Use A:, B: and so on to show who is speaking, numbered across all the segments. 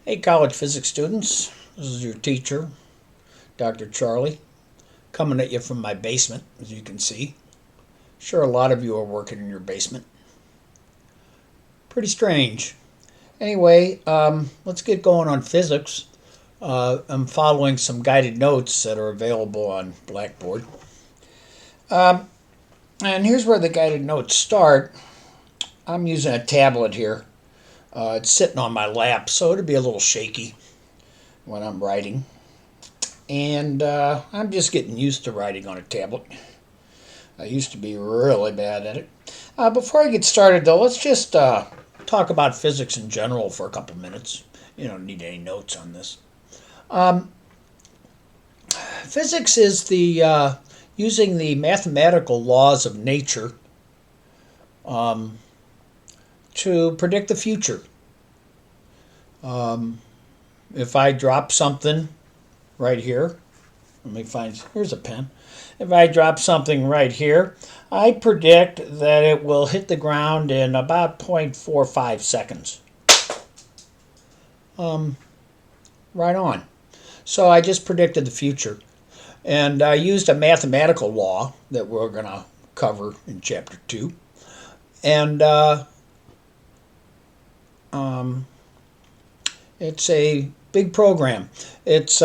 A: Hey, college physics students. This is your teacher, Dr. Charlie, coming at you from my basement, as you can see. Sure, a lot of you are working in your basement. Pretty strange. Anyway, let's get going on physics. I'm following some guided notes that are available on Blackboard. And here's where the guided notes start. I'm using a tablet here. It's sitting on my lap, so it'll be a little shaky when I'm writing. And I'm just getting used to writing on a tablet. I used to be really bad at it. Before I get started, though, let's just talk about physics in general for a couple minutes. You don't need any notes on this. Physics is the using the mathematical laws of nature to predict the future. If I drop something right here, let me find, here's a pen. If I drop something right here, I predict that it will hit the ground in about 0.45 seconds. Right on. So I just predicted the future. And I used a mathematical law that we're going to cover in Chapter 2. And it's a big program. It's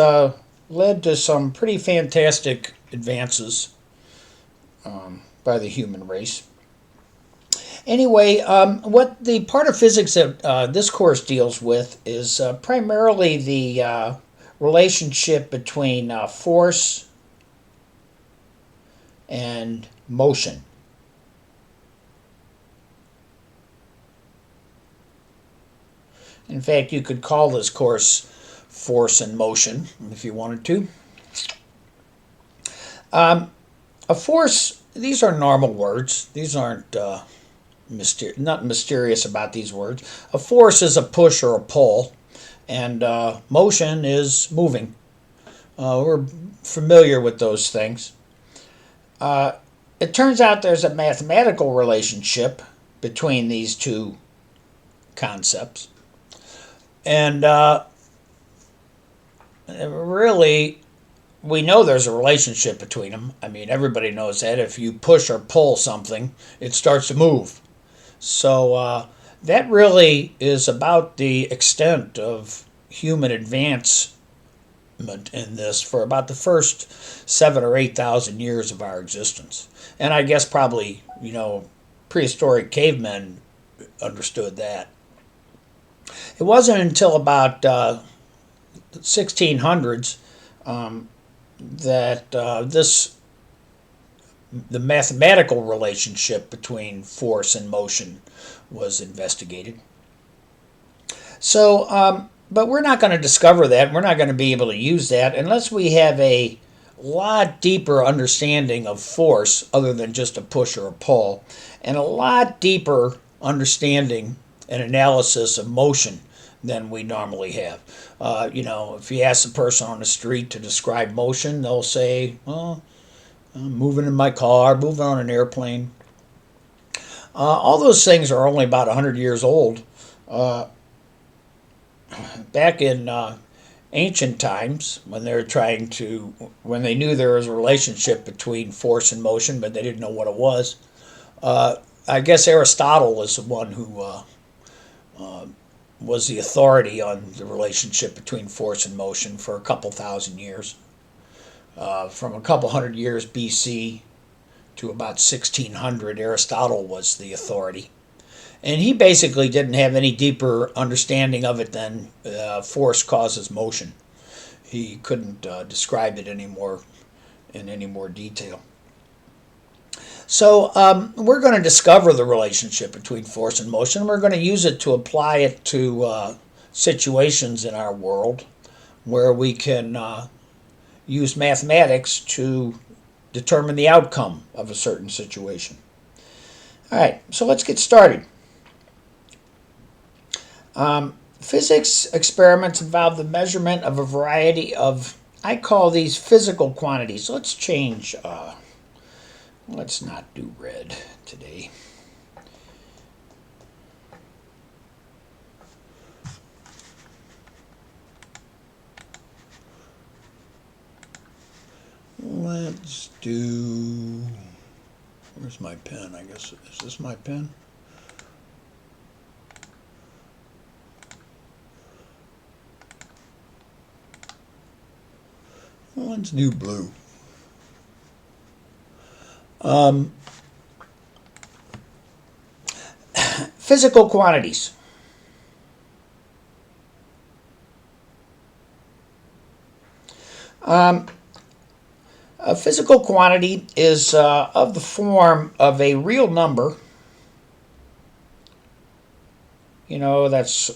A: led to some pretty fantastic advances by the human race. Anyway, what the part of physics that this course deals with is primarily the relationship between force and motion. In fact, you could call this course Force and Motion if you wanted to. A force, these are normal words. These aren't not mysterious about these words. A force is a push or a pull, and motion is moving. We're familiar with those things. It turns out there's a mathematical relationship between these two concepts. And really, we know there's a relationship between them. I mean, everybody knows that. If you push or pull something, it starts to move. So that really is about the extent of human advancement in this for about the first 7,000 or 8,000 years of our existence. And I guess probably, prehistoric cavemen understood that. It wasn't until about 1600s that the mathematical relationship between force and motion was investigated. So, but we're not going to discover that. We're not going to be able to use that unless we have a lot deeper understanding of force other than just a push or a pull, and a lot deeper understanding and analysis of motion than we normally have. If you ask a person on the street to describe motion, they'll say, well, I'm moving in my car, moving on an airplane. All those things are only about 100 years old. Back in ancient times, when they knew there was a relationship between force and motion, but they didn't know what it was, I guess Aristotle was the one who was the authority on the relationship between force and motion for a couple thousand years. From a couple hundred years BC to about 1600, Aristotle was the authority. And he basically didn't have any deeper understanding of it than force causes motion. He couldn't describe it in any more detail. So we're going to discover the relationship between force and motion. We're going to use it to apply it to situations in our world where we can use mathematics to determine the outcome of a certain situation. All right, so let's get started. Physics experiments involve the measurement of a variety of, I call these physical quantities. Let's change, let's not do red today. Let's do, where's my pen? I guess, is this my pen? Well, let's do blue. Physical quantities. A physical quantity is of the form of a real number. You know, that's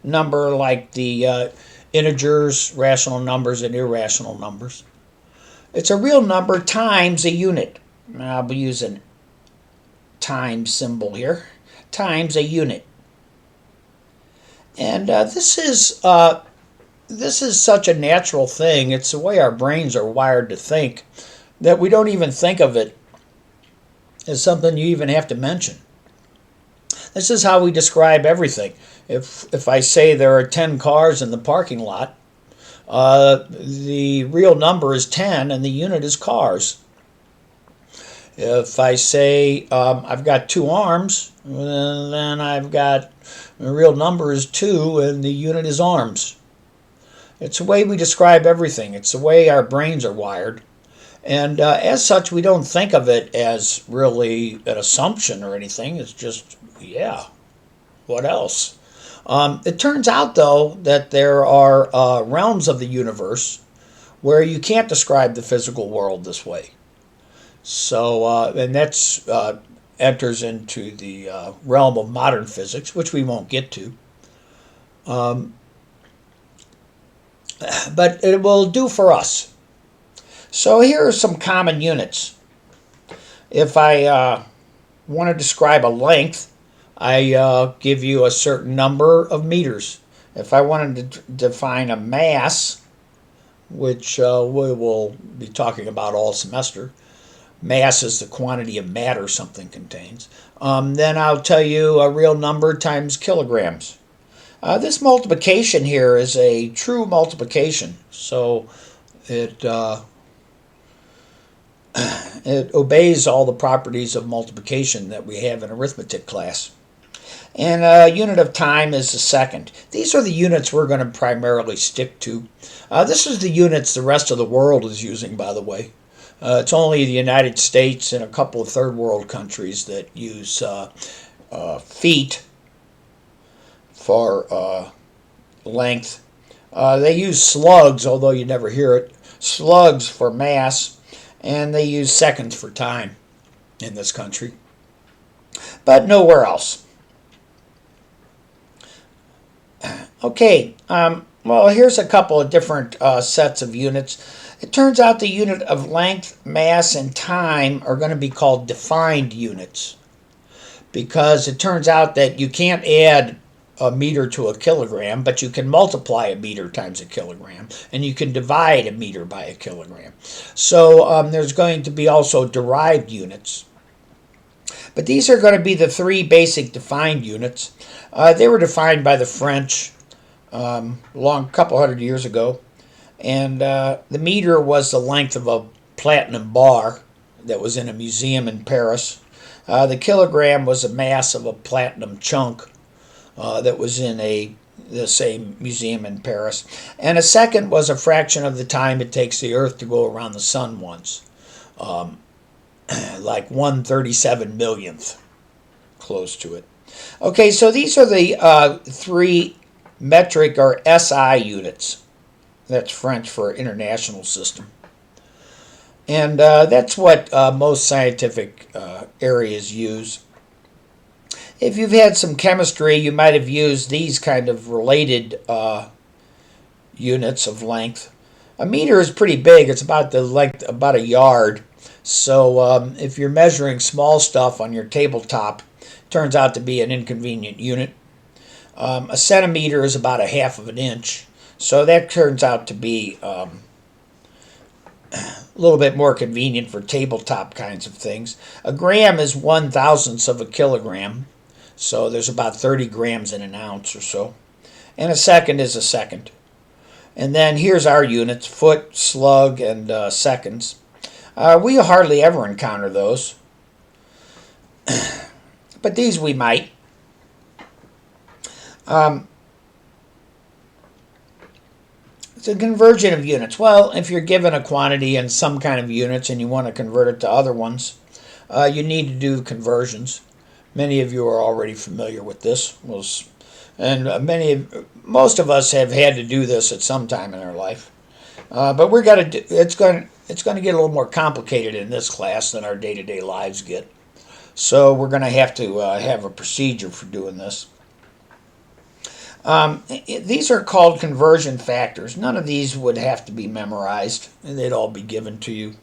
A: number like the integers, rational numbers, and irrational numbers. It's a real number times a unit. I'll be using times symbol here. Times a unit. And this is such a natural thing. It's the way our brains are wired to think that we don't even think of it as something you even have to mention. This is how we describe everything. If I say there are 10 cars in the parking lot, the real number is 10 and the unit is cars. If I say I've got 2 arms, then I've got, the real number is 2 and the unit is arms. It's the way we describe everything. It's the way our brains are wired. And as such, we don't think of it as really an assumption or anything. It's just, yeah, what else? It turns out, though, that there are realms of the universe where you can't describe the physical world this way. So, and that's enters into the realm of modern physics, which we won't get to. But it will do for us. So here are some common units. If I want to describe a length, I give you a certain number of meters. If I wanted to define a mass, which we will be talking about all semester, mass is the quantity of matter something contains, then I'll tell you a real number times kilograms. This multiplication here is a true multiplication, so it obeys all the properties of multiplication that we have in arithmetic class. And a unit of time is a second. These are the units we're going to primarily stick to. This is the units the rest of the world is using, by the way. It's only the United States and a couple of third world countries that use feet for length. They use slugs, although you never hear it, slugs for mass, and they use seconds for time in this country, but nowhere else. Okay, well, here's a couple of different sets of units. It turns out the unit of length, mass, and time are going to be called defined units, because it turns out that you can't add a meter to a kilogram, but you can multiply a meter times a kilogram, and you can divide a meter by a kilogram. So there's going to be also derived units. But these are going to be the 3 basic defined units. They were defined by the French a couple hundred years ago, and the meter was the length of a platinum bar that was in a museum in Paris. The kilogram was the mass of a platinum chunk that was in the same museum in Paris. And a second was a fraction of the time it takes the Earth to go around the sun once. Like 1/37 millionth, close to it. Okay, so these are the 3 metric or SI units. That's French for international system. And that's what most scientific areas use. If you've had some chemistry, you might have used these kind of related units of length. A meter is pretty big. It's about the length, about a yard. So if you're measuring small stuff on your tabletop, it turns out to be an inconvenient unit. A centimeter is about a half of an inch. So that turns out to be a little bit more convenient for tabletop kinds of things. A gram is 1/1000th of a kilogram. So there's about 30 grams in an ounce or so. And a second is a second. And then here's our units, foot, slug, and seconds. We hardly ever encounter those, but these we might. Um, it's a conversion of units. Well, if you're given a quantity and some kind of units and you want to convert it to other ones, you need to do conversions. Many of you are already familiar with this, and most of us have had to do this at some time in our life. But we're gonna do, it's going to get a little more complicated in this class than our day-to-day lives get. So we're going to have a procedure for doing this. These are called conversion factors. None of these would have to be memorized. They'd all be given to you.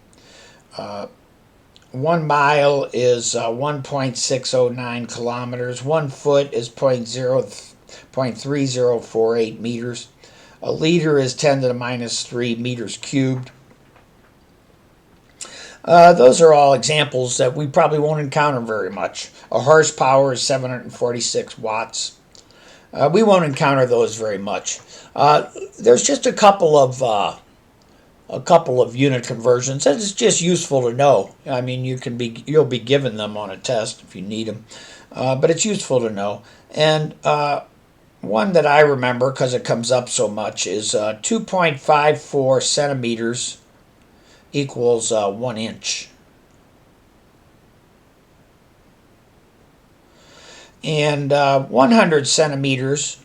A: 1 mile is 1.609 kilometers. 1 foot is 0.3048 meters. A liter is 10 to the minus 3 meters cubed. Those are all examples that we probably won't encounter very much. A horsepower is 746 watts. We won't encounter those very much. There's just a couple of unit conversions. It's just useful to know. I mean, you'll be given them on a test if you need them, but it's useful to know. And one that I remember because it comes up so much is 2.54 centimeters equals 1 inch. And 100 centimeters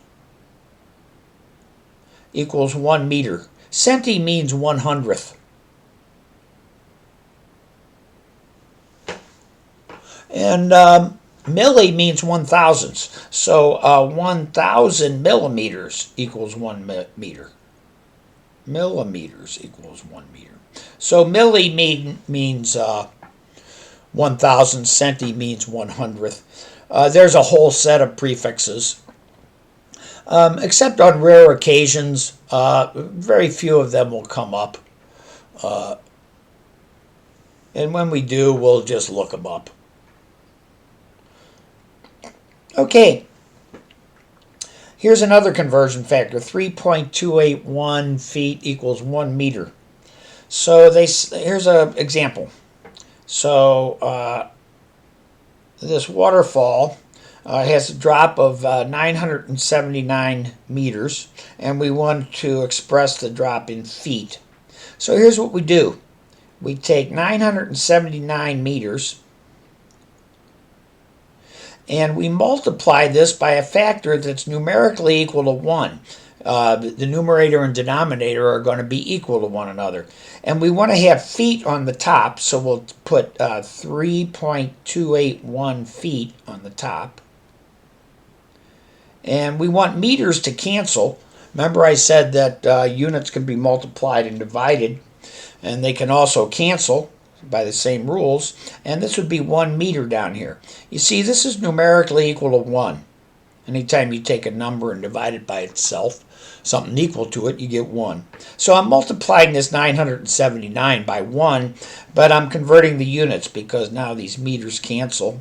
A: equals 1 meter. Centi means 1/100th. And milli means 1,000ths. So 1,000 millimeters equals 1 meter. Millimeters equals 1 meter. So milli means 1,000. Centi means 1/100th. There's a whole set of prefixes. Except on rare occasions, very few of them will come up. And when we do, we'll just look them up. Okay, here's another conversion factor. 3.281 feet equals 1 meter. So here's an example. So this waterfall has a drop of 979 meters, and we want to express the drop in feet. So here's what we do. We take 979 meters, and we multiply this by a factor that's numerically equal to 1. The numerator and denominator are going to be equal to one another. And we want to have feet on the top, so we'll put 3.281 feet on the top. And we want meters to cancel. Remember I said that units can be multiplied and divided, and they can also cancel by the same rules, and this would be 1 meter down here. You see, this is numerically equal to 1. Anytime you take a number and divide it by itself, something equal to it, you get 1. So I'm multiplying this 979 by 1, but I'm converting the units because now these meters cancel.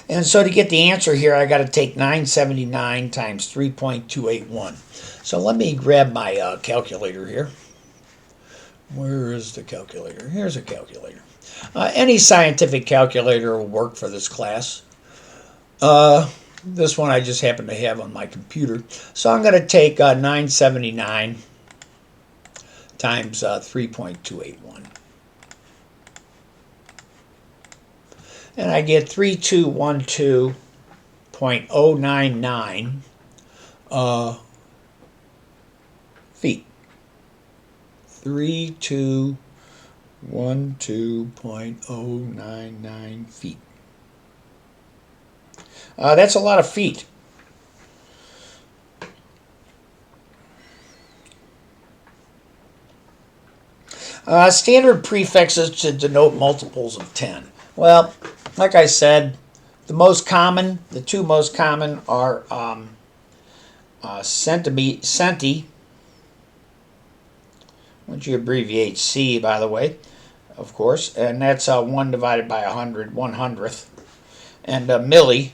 A: And so to get the answer here, I got to take 979 times 3.281. So let me grab my calculator here. Where is the calculator? Here's a calculator. Any scientific calculator will work for this class. This one I just happen to have on my computer. So I'm going to take 979 times 3.281. And I get 3212.099 feet. 3212.099 feet. That's a lot of feet. Standard prefixes to denote multiples of 10. Well, like I said, the two most common are centi, which you abbreviate C, by the way, of course, and that's 1 divided by 100, 1/100th, and milli,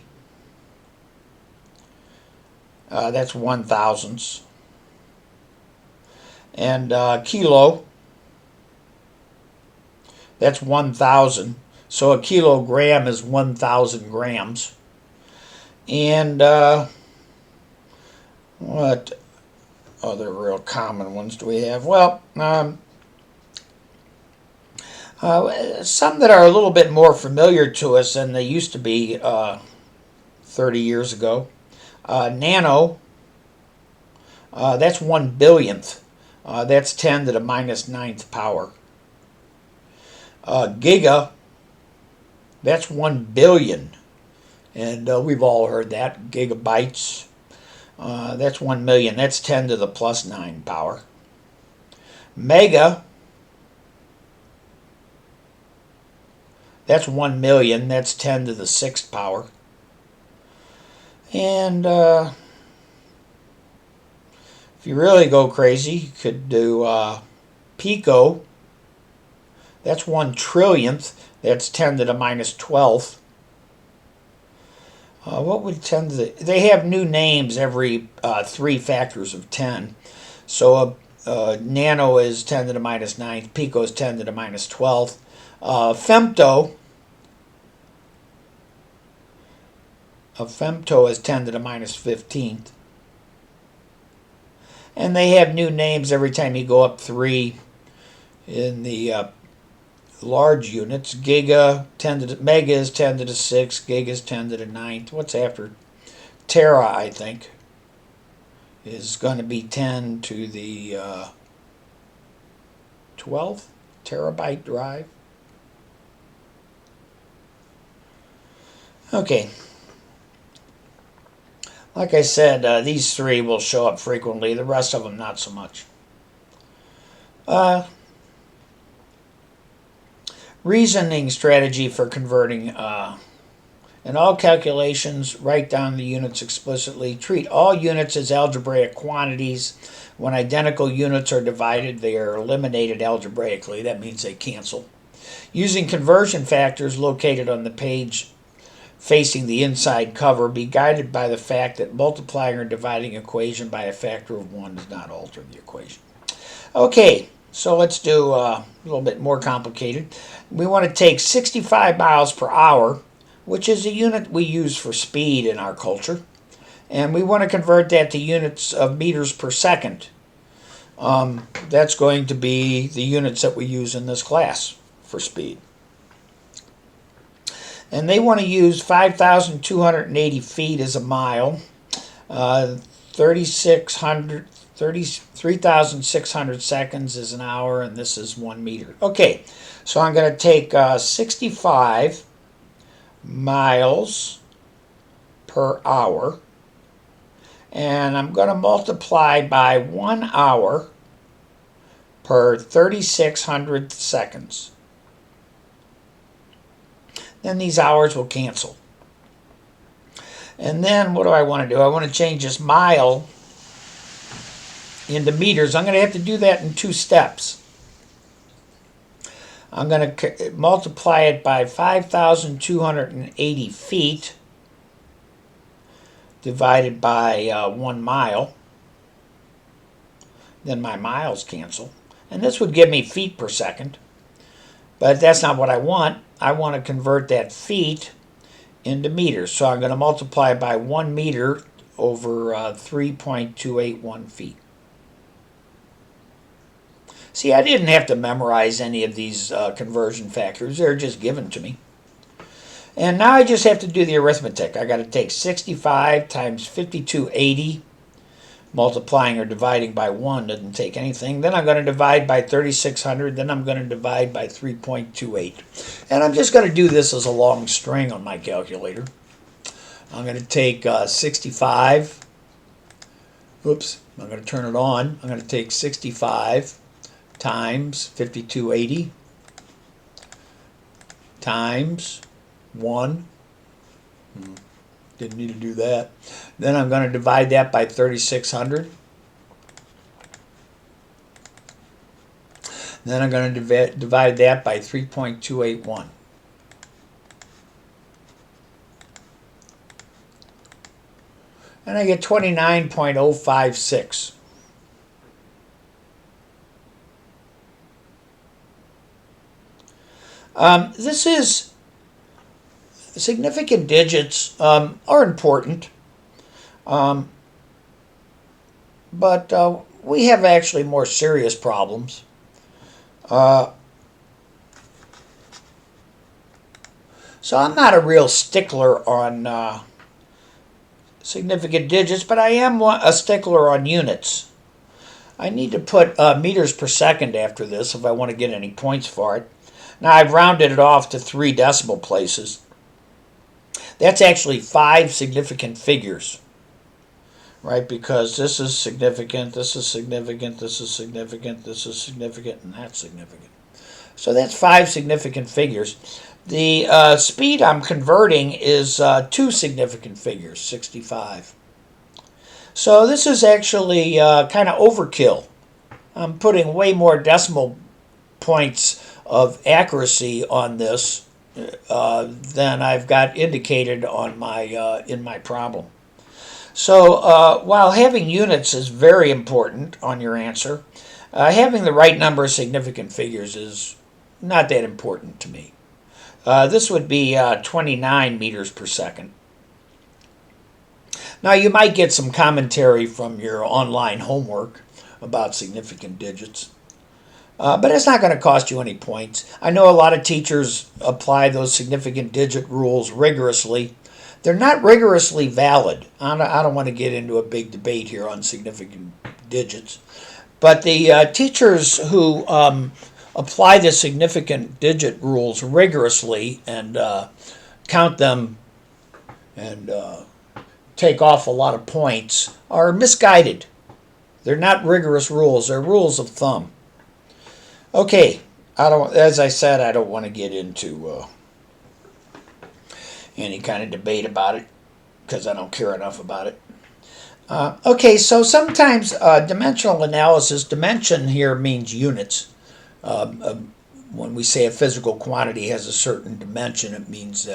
A: that's 1,000ths, and kilo That's 1,000. So a kilogram is 1,000 grams. And what other real common ones do we have? Well, some that are a little bit more familiar to us than they used to be 30 years ago. Nano, that's 1 billionth. That's 10 to the minus ninth power. Giga, that's 1 billion. And we've all heard that. Gigabytes, that's 1 million. That's 10 to the plus 9 power. Mega, that's 1 million. That's 10 to the 6th power. And if you really go crazy, you could do pico. That's 1 trillionth. That's 10 to the minus 12th. What would 10 to the... They have new names every 3 factors of 10. So nano is 10 to the minus 9th. Pico is 10 to the minus 12th. Femto. A femto is 10 to the minus 15th. And they have new names every time you go up 3 in the large units. Giga, 10 to the, mega is 10 to the 6th. Giga is 10 to the 9th. What's after? Tera, I think, is going to be 10 to the 12th. Terabyte drive. Okay. Like I said, these 3 will show up frequently. The rest of them, not so much. Reasoning strategy for converting. In all calculations, write down the units explicitly. Treat all units as algebraic quantities. When identical units are divided, they are eliminated algebraically. That means they cancel. Using conversion factors located on the page facing the inside cover, be guided by the fact that multiplying or dividing equation by a factor of 1 does not alter the equation. Okay, so let's do a little bit more complicated. We want to take 65 miles per hour, which is a unit we use for speed in our culture, and we want to convert that to units of meters per second. That's going to be the units that we use in this class for speed. And they want to use 5,280 feet as a mile, 3,600 seconds is an hour, and this is 1 meter. Okay, so I'm going to take 65 miles per hour, and I'm going to multiply by 1 hour per 3,600 seconds. Then these hours will cancel. And then what do I want to do? I want to change this mile into meters. I'm going to have to do that in 2 steps. I'm going to multiply it by 5,280 feet divided by 1 mile. Then my miles cancel. And this would give me feet per second. But that's not what I want. I want to convert that feet into meters. So I'm going to multiply by 1 meter over 3.281 feet. See, I didn't have to memorize any of these conversion factors. They're just given to me. And now I just have to do the arithmetic. I got to take 65 times 5280. Multiplying or dividing by 1 doesn't take anything. Then I'm going to divide by 3,600. Then I'm going to divide by 3.28. And I'm just going to do this as a long string on my calculator. I'm going to take 65. Oops, I'm going to turn it on. I'm going to take 65 times 5280 times 1. Didn't need to do that. Then I'm going to divide that by 3,600. Then I'm going to divide that by 3.281. And I get 29.056. This is significant digits are important, um, but we have actually more serious problems. Uh, so I'm not a real stickler on significant digits, but I am a stickler on units. I need to put meters per second after this if I want to get any points for it. Now I've rounded it off to 3 decimal places. That's actually 5 significant figures, right? Because this is significant, this is significant, this is significant, this is significant, and that's significant. So that's 5 significant figures. The speed I'm converting is 2 significant figures, 65. So this is actually kind of overkill. I'm putting way more decimal points of accuracy on this than I've got indicated on my in my problem. So while having units is very important on your answer, having the right number of significant figures is not that important to me. This would be 29 meters per second. Now you might get some commentary from your online homework about significant digits. But it's not going to cost you any points. I know a lot of teachers apply those significant digit rules rigorously. They're not rigorously valid. I don't want to get into a big debate here on significant digits. But the teachers who apply the significant digit rules rigorously and count them and take off a lot of points are misguided. They're not rigorous rules, they're rules of thumb. Okay, as I said, I don't want to get into any kind of debate about it because I don't care enough about it. Okay, so sometimes dimensional analysis, dimension here means units. When we say a physical quantity has a certain dimension, it means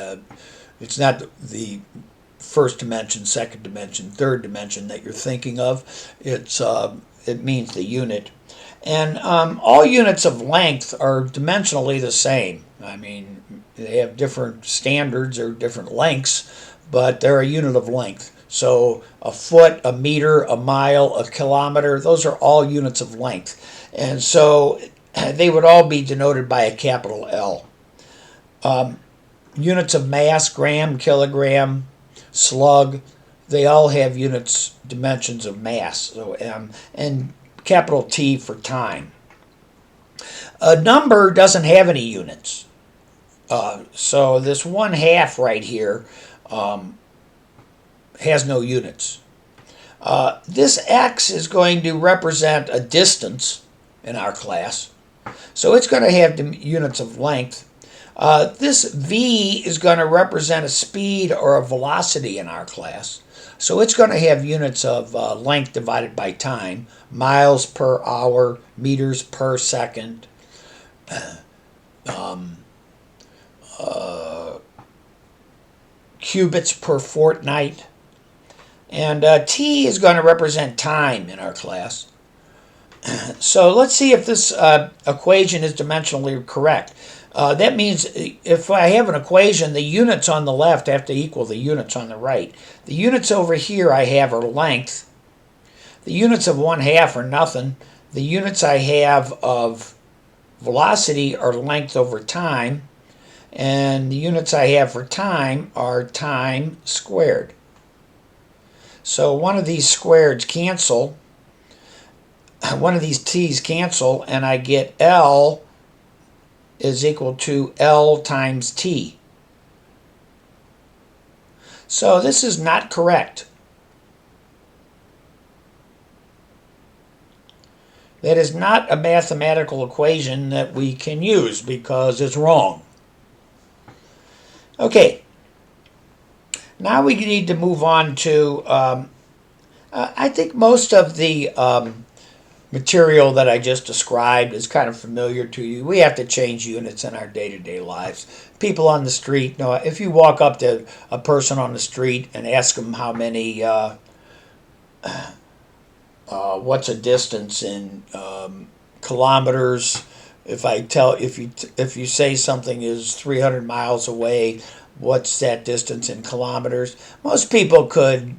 A: it's not the first dimension, second dimension, third dimension that you're thinking of. It means the unit. And all units of length are dimensionally the same. I mean, they have different standards or different lengths, but they're a unit of length. So a foot, a meter, a mile, a kilometer, those are all units of length. And so they would all be denoted by a capital L. Units of mass, gram, kilogram, slug, they all have units, dimensions of mass. So and capital T for time. A number doesn't have any units. So this 1/2 right here has no units. This X is going to represent a distance in our class. So it's going to have units of length. This V is going to represent a speed or a velocity in our class. So it's going to have units of length divided by time, miles per hour, meters per second, cubits per fortnight. And T is going to represent time in our class. So let's see if this equation is dimensionally correct. That means if I have an equation, the units on the left have to equal the units on the right. The units over here I have are length. The units of 1/2 are nothing. The units I have of velocity are length over time. And the units I have for time are time squared. So one of these squareds cancel. One of these t's cancel, and I get L is equal to L times T. So this is not correct. That is not a mathematical equation that we can use because it's wrong. Okay, now we need to move on to, I think most of the material that I just described is kind of familiar to you. We have to change units in our day-to-day lives. People on the street know. If you walk up to a person on the street and ask them how many, what's a distance in kilometers, If you say something is 300 miles away, what's that distance in kilometers? Most people could,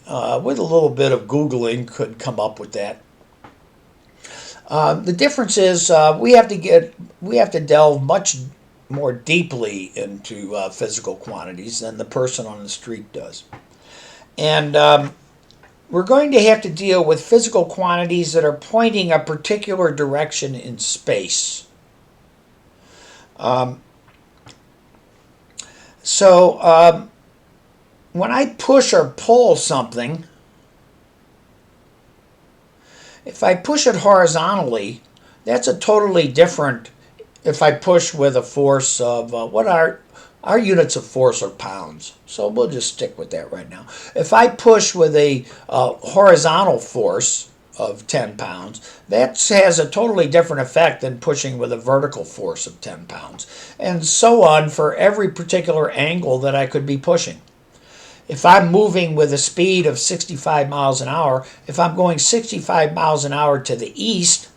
A: with a little bit of Googling, could come up with that. The difference is we have to delve much more deeply into physical quantities than the person on the street does, and we're going to have to deal with physical quantities that are pointing a particular direction in space. Um, so when I push or pull something, if I push it horizontally, that's a totally different. If I push with a force of what our units of force are pounds, so we'll just stick with that right now. If I push with a horizontal force of 10 pounds, that has a totally different effect than pushing with a vertical force of 10 pounds, and so on for every particular angle that I could be pushing. If I'm moving with a speed of 65 miles an hour, if I'm going 65 miles an hour to the east,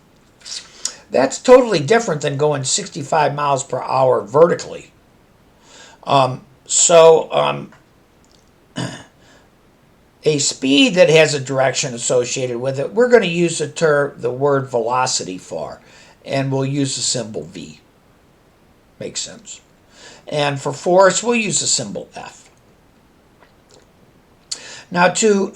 A: that's totally different than going 65 miles per hour vertically. So a speed that has a direction associated with it, we're going to use the word velocity for, and we'll use the symbol V. Makes sense. And for force, we'll use the symbol F. Now, to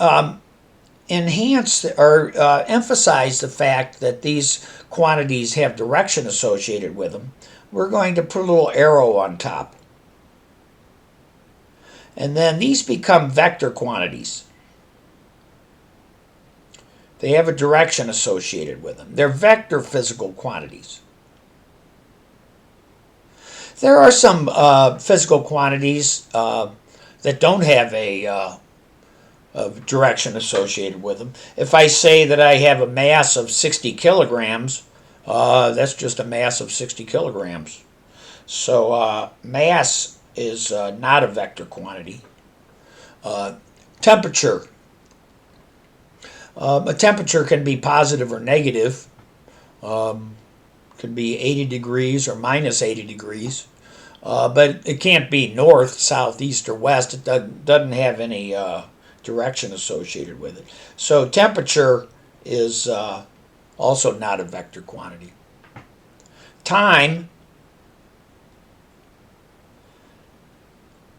A: enhance or emphasize the fact that these quantities have direction associated with them, we're going to put a little arrow on top. And then these become vector quantities. They have a direction associated with them. They're vector physical quantities. There are some physical quantities that don't have a direction associated with them. If I say that I have a mass of 60 kilograms, that's just a mass of 60 kilograms. So mass is not a vector quantity. Temperature. A temperature can be positive or negative. Could be 80 degrees or minus 80 degrees. But it can't be north, south, east, or west. It doesn't have any direction associated with it. So temperature is also not a vector quantity. Time,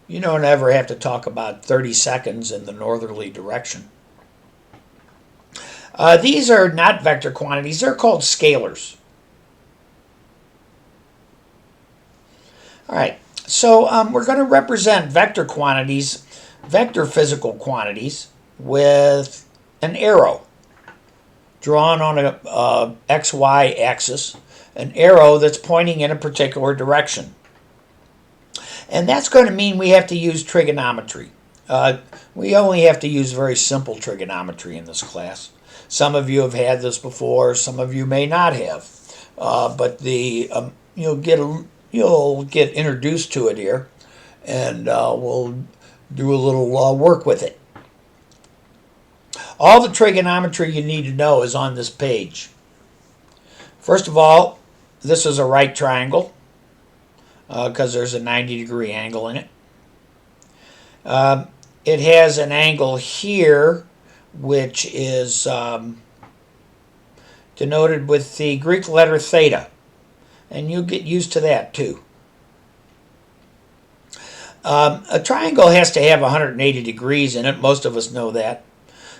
A: you don't ever have to talk about 30 seconds in the northerly direction. These are not vector quantities. They're called scalars. All right, so we're going to represent vector quantities, vector physical quantities, with an arrow drawn on a XY axis, an arrow that's pointing in a particular direction. And that's going to mean we have to use trigonometry. We only have to use very simple trigonometry in this class. Some of you have had this before, some of you may not have. But you'll get introduced to it here, and we'll do a little work with it. All the trigonometry you need to know is on this page. First of all, this is a right triangle because there's a 90-degree angle in it. It has an angle here which is denoted with the Greek letter theta. And you'll get used to that too. A triangle has to have 180 degrees in it. Most of us know that.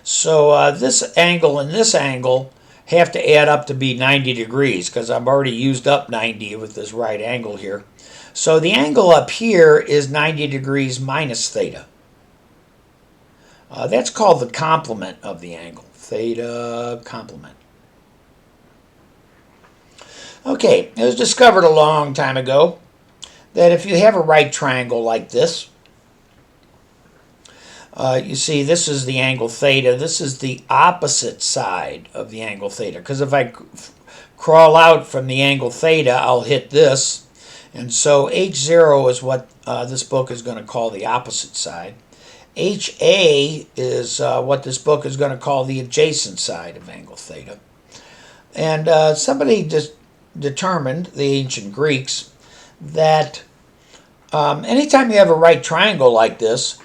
A: So this angle and this angle have to add up to be 90 degrees because I've already used up 90 with this right angle here. So the angle up here is 90 degrees minus theta. That's called the complement of the angle. Theta complement. Okay, it was discovered a long time ago that if you have a right triangle like this, you see this is the angle theta. This is the opposite side of the angle theta. Because if I crawl out from the angle theta, I'll hit this. And so H0 is what this book is going to call the opposite side. HA is what this book is going to call the adjacent side of angle theta. And somebody just determined, the ancient Greeks, that anytime you have a right triangle like this,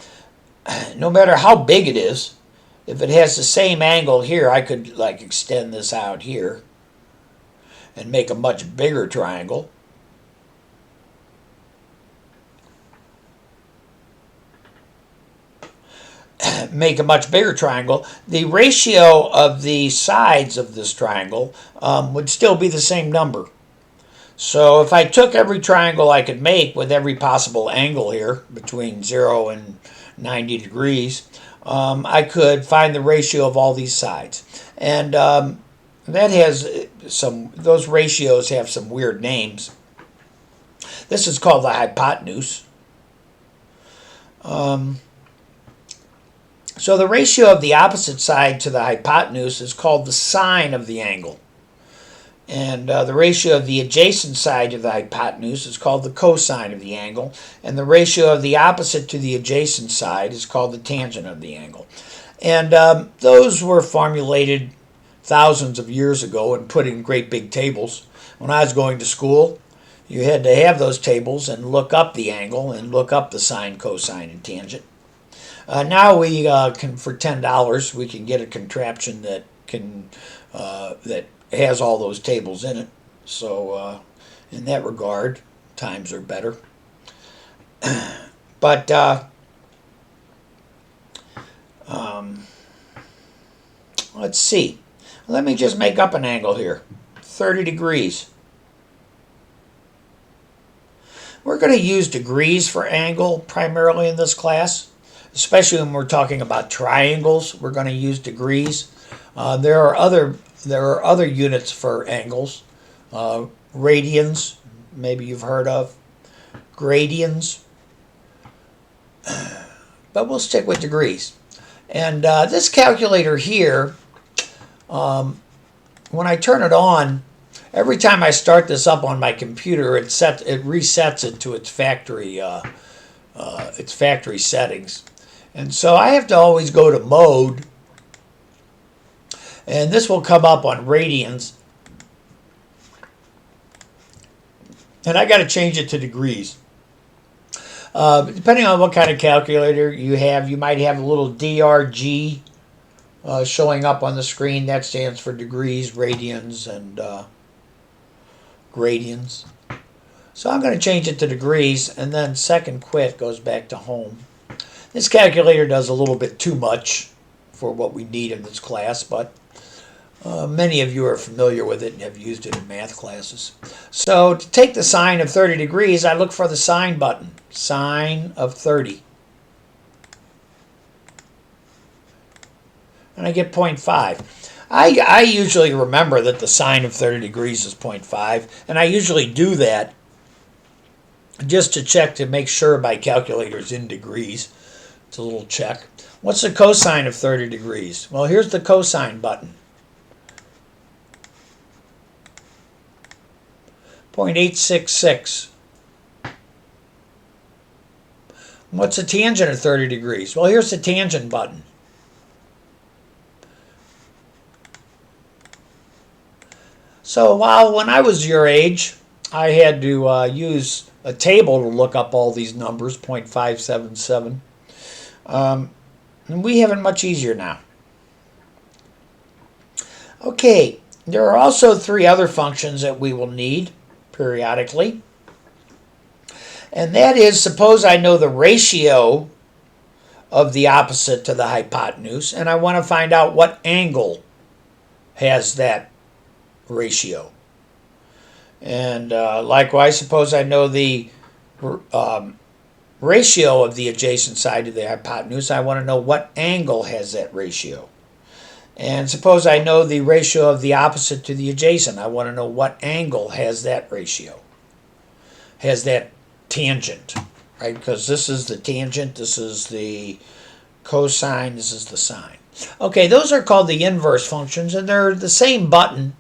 A: no matter how big it is, if it has the same angle here, I could like extend this out here and make a much bigger triangle. Make a much bigger triangle. The ratio of the sides of this triangle would still be the same number. So if I took every triangle I could make with every possible angle here between 0 and 90 degrees, I could find the ratio of all these sides. And that has those ratios have some weird names. This is called the hypotenuse. So the ratio of the opposite side to the hypotenuse is called the sine of the angle. And the ratio of the adjacent side to the hypotenuse is called the cosine of the angle. And the ratio of the opposite to the adjacent side is called the tangent of the angle. And those were formulated thousands of years ago and put in great big tables. When I was going to school, you had to have those tables and look up the angle and look up the sine, cosine, and tangent. Now we can, for $10, we can get a contraption that can that has all those tables in it. So in that regard, times are better. But let's see. Let me just make up an angle here. 30 degrees. We're going to use degrees for angle primarily in this class, especially when we're talking about triangles. We're going to use degrees. There are other units for angles. Radians, maybe you've heard of. Gradians. But we'll stick with degrees. And this calculator here, when I turn it on, every time I start this up on my computer, it resets it to its factory settings. And so I have to always go to mode, and this will come up on radians. And I got to change it to degrees. Depending on what kind of calculator you have, you might have a little DRG showing up on the screen. That stands for degrees, radians, and gradians. So I'm going to change it to degrees, and then second quit goes back to home. This calculator does a little bit too much for what we need in this class, but many of you are familiar with it and have used it in math classes. So to take the sine of 30 degrees, I look for the sine button. Sine of 30. And I get 0.5. I usually remember that the sine of 30 degrees is 0.5, and I usually do that just to check to make sure my calculator's in degrees. It's a little check. What's the cosine of 30 degrees? Well, here's the cosine button. 0.866. What's the tangent of 30 degrees? Well, here's the tangent button. So when I was your age, I had to use a table to look up all these numbers, 0.577. And we have it much easier now. Okay, there are also 3 other functions that we will need periodically. And that is, suppose I know the ratio of the opposite to the hypotenuse, and I want to find out what angle has that ratio. And likewise, suppose I know the ratio of the adjacent side to the hypotenuse, I want to know what angle has that ratio. And suppose I know the ratio of the opposite to the adjacent, I want to know what angle has that ratio, has that tangent, right? Because this is the tangent, this is the cosine, this is the sine. Okay, those are called the inverse functions, and they're the same button.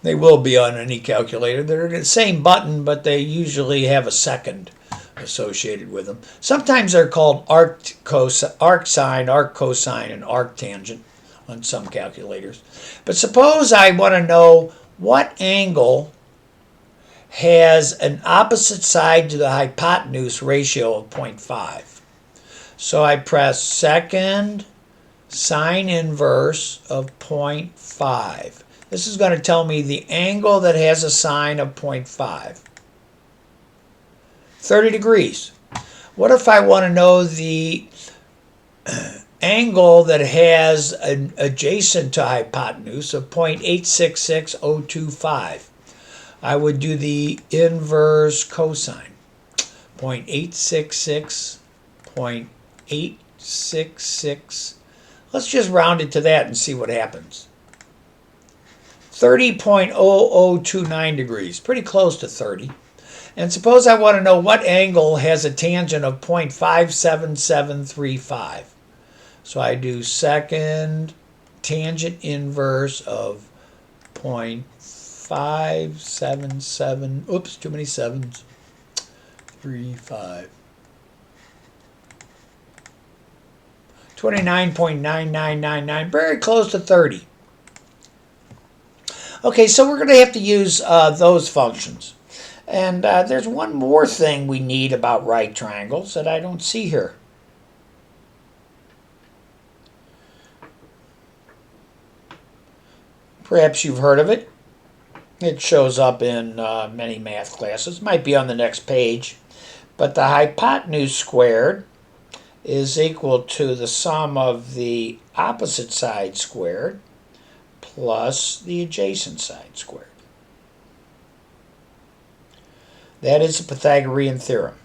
A: They will be on any calculator. They're the same button, but they usually have a second associated with them. Sometimes they're called arc sine, arc cosine, and arc tangent on some calculators. But suppose I want to know what angle has an opposite side to the hypotenuse ratio of 0.5. So I press second sine inverse of 0.5. This is going to tell me the angle that has a sine of 0.5. 30 degrees. What if I want to know the angle that has an adjacent to hypotenuse of 0.866025? I would do the inverse cosine. 0.866, 0.866. Let's just round it to that and see what happens. 30.0029 degrees, pretty close to 30. And suppose I want to know what angle has a tangent of 0.57735. So I do second tangent inverse of 0.577, oops, too many sevens, 35. 29.9999, very close to 30. Okay, so we're going to have to use those functions. And there's one more thing we need about right triangles that I don't see here. Perhaps you've heard of it. It shows up in many math classes. Might be on the next page. But the hypotenuse squared is equal to the sum of the opposite side squared plus the adjacent side squared. That is the Pythagorean theorem.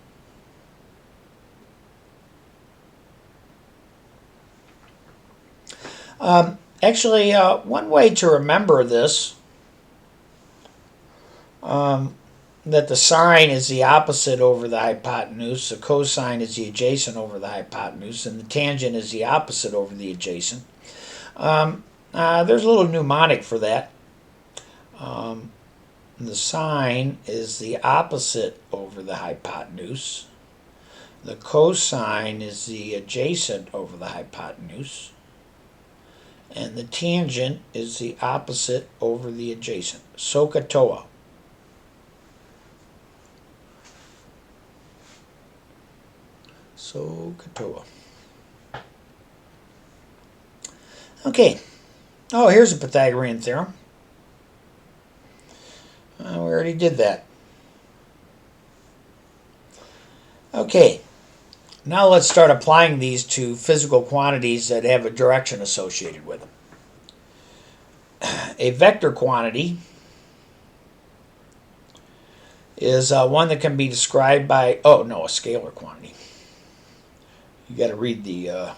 A: Actually, one way to remember this, that the sine is the opposite over the hypotenuse, the cosine is the adjacent over the hypotenuse, and the tangent is the opposite over the adjacent. There's a little mnemonic for that. The sine is the opposite over the hypotenuse. The cosine is the adjacent over the hypotenuse. And the tangent is the opposite over the adjacent. SOHCAHTOA. SOHCAHTOA. Okay. Oh, here's a Pythagorean theorem. We already did that. Okay. Now let's start applying these to physical quantities that have a direction associated with them. A vector quantity is one that can be described by, a scalar quantity. You got to read the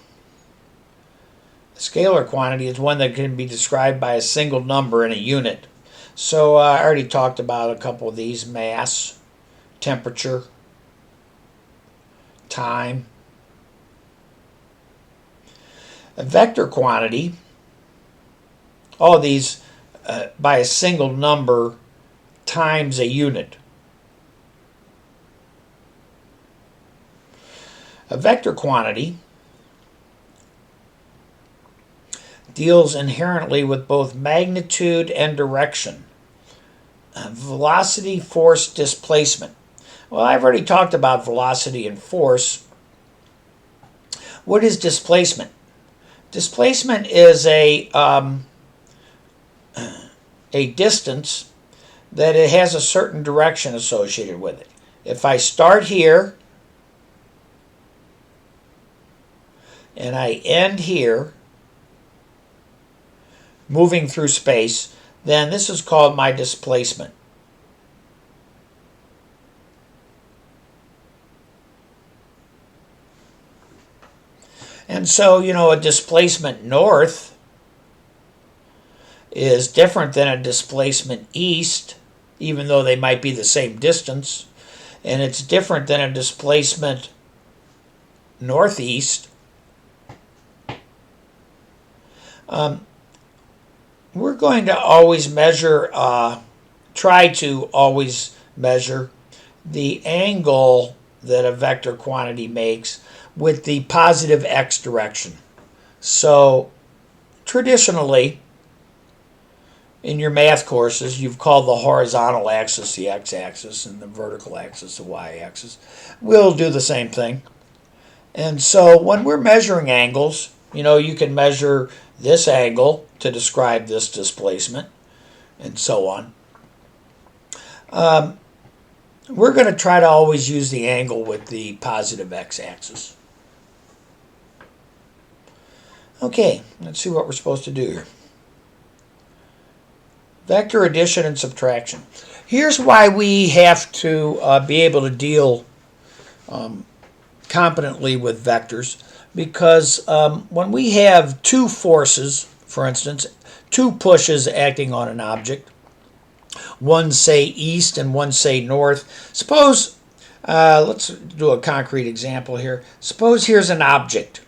A: scalar quantity is one that can be described by a single number in a unit. So I already talked about a couple of these: mass, temperature, time. A vector quantity, all these by a single number times a unit. A vector quantity deals inherently with both magnitude and direction. Velocity, force, displacement. Well, I've already talked about velocity and force. What is displacement? Displacement is a distance that it has a certain direction associated with it. If I start here and I end here, moving through space, then this is called my displacement. And so, a displacement north is different than a displacement east, even though they might be the same distance. And it's different than a displacement northeast. We're going to always measure, try to always measure the angle that a vector quantity makes with the positive x direction. So traditionally, in your math courses, you've called the horizontal axis the x-axis and the vertical axis the y-axis. We'll do the same thing. And so when we're measuring angles, you can measure this angle to describe this displacement and so on. We're going to try to always use the angle with the positive x-axis. Okay, let's see what we're supposed to do here. Vector addition and subtraction. Here's why we have to be able to deal competently with vectors, because when we have two forces, for instance, two pushes acting on an object, one say east and one say north. Suppose, let's do a concrete example here. Suppose here's an object.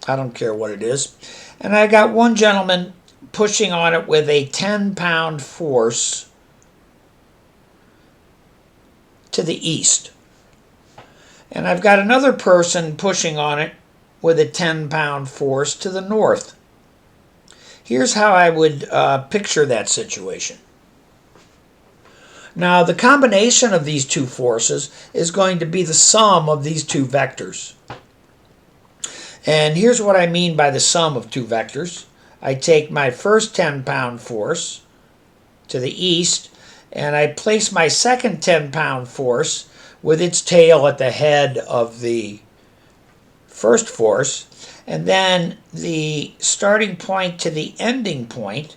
A: I don't care what it is. And I got one gentleman pushing on it with a 10-pound force to the east. And I've got another person pushing on it with a 10-pound force to the north. Here's how I would picture that situation. Now, the combination of these two forces is going to be the sum of these two vectors. And here's what I mean by the sum of two vectors. I take my first 10-pound force to the east, and I place my second 10-pound force with its tail at the head of the first force, and then the starting point to the ending point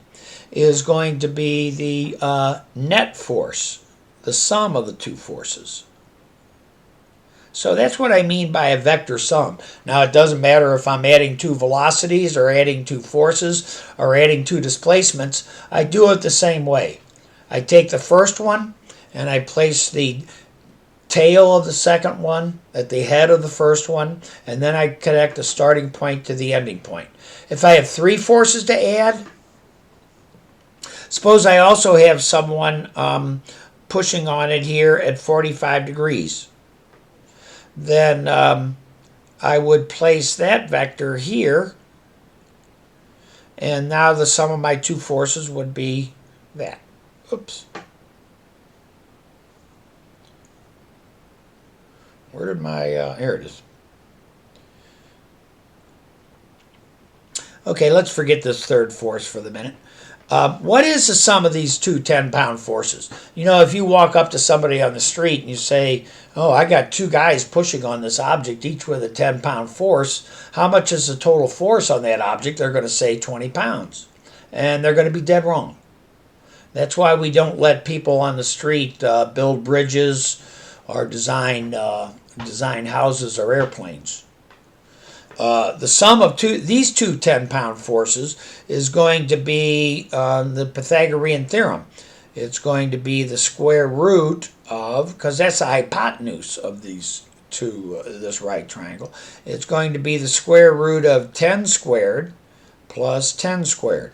A: is going to be the net force, the sum of the two forces. So that's what I mean by a vector sum. Now, it doesn't matter if I'm adding two velocities or adding two forces or adding two displacements. I do it the same way. I take the first one and I place the tail of the second one at the head of the first one, and then I connect the starting point to the ending point. If I have three forces to add, suppose I also have someone pushing on it here at 45 degrees. Then I would place that vector here, and now the sum of my two forces would be that. Oops. Where did my, here it is. Okay, let's forget this third force for the minute. What is the sum of these two 10-pound forces? If you walk up to somebody on the street and you say, oh, I got two guys pushing on this object, each with a 10-pound force, how much is the total force on that object? They're going to say 20 pounds. And they're going to be dead wrong. That's why we don't let people on the street build bridges or design houses or airplanes. The sum of these two 10-pound forces is going to be the Pythagorean theorem. It's going to be the square root of, because that's the hypotenuse of these two, this right triangle. It's going to be the square root of 10 squared plus 10 squared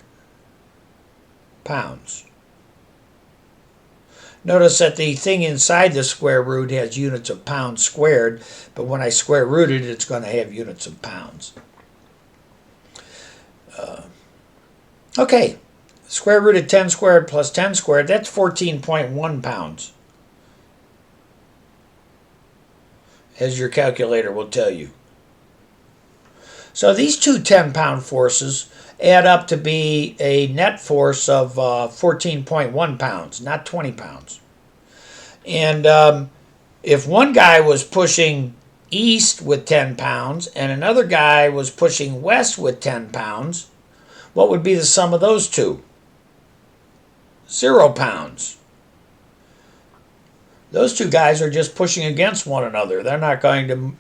A: pounds. Notice that the thing inside the square root has units of pounds squared, but when I square root it, it's going to have units of pounds. Okay, square root of 10 squared plus 10 squared, that's 14.1 pounds, as your calculator will tell you. So these two 10-pound forces add up to be a net force of 14.1 pounds, not 20 pounds. And if one guy was pushing east with 10 pounds and another guy was pushing west with 10 pounds, what would be the sum of those two? 0 pounds. Those two guys are just pushing against one another. They're not going to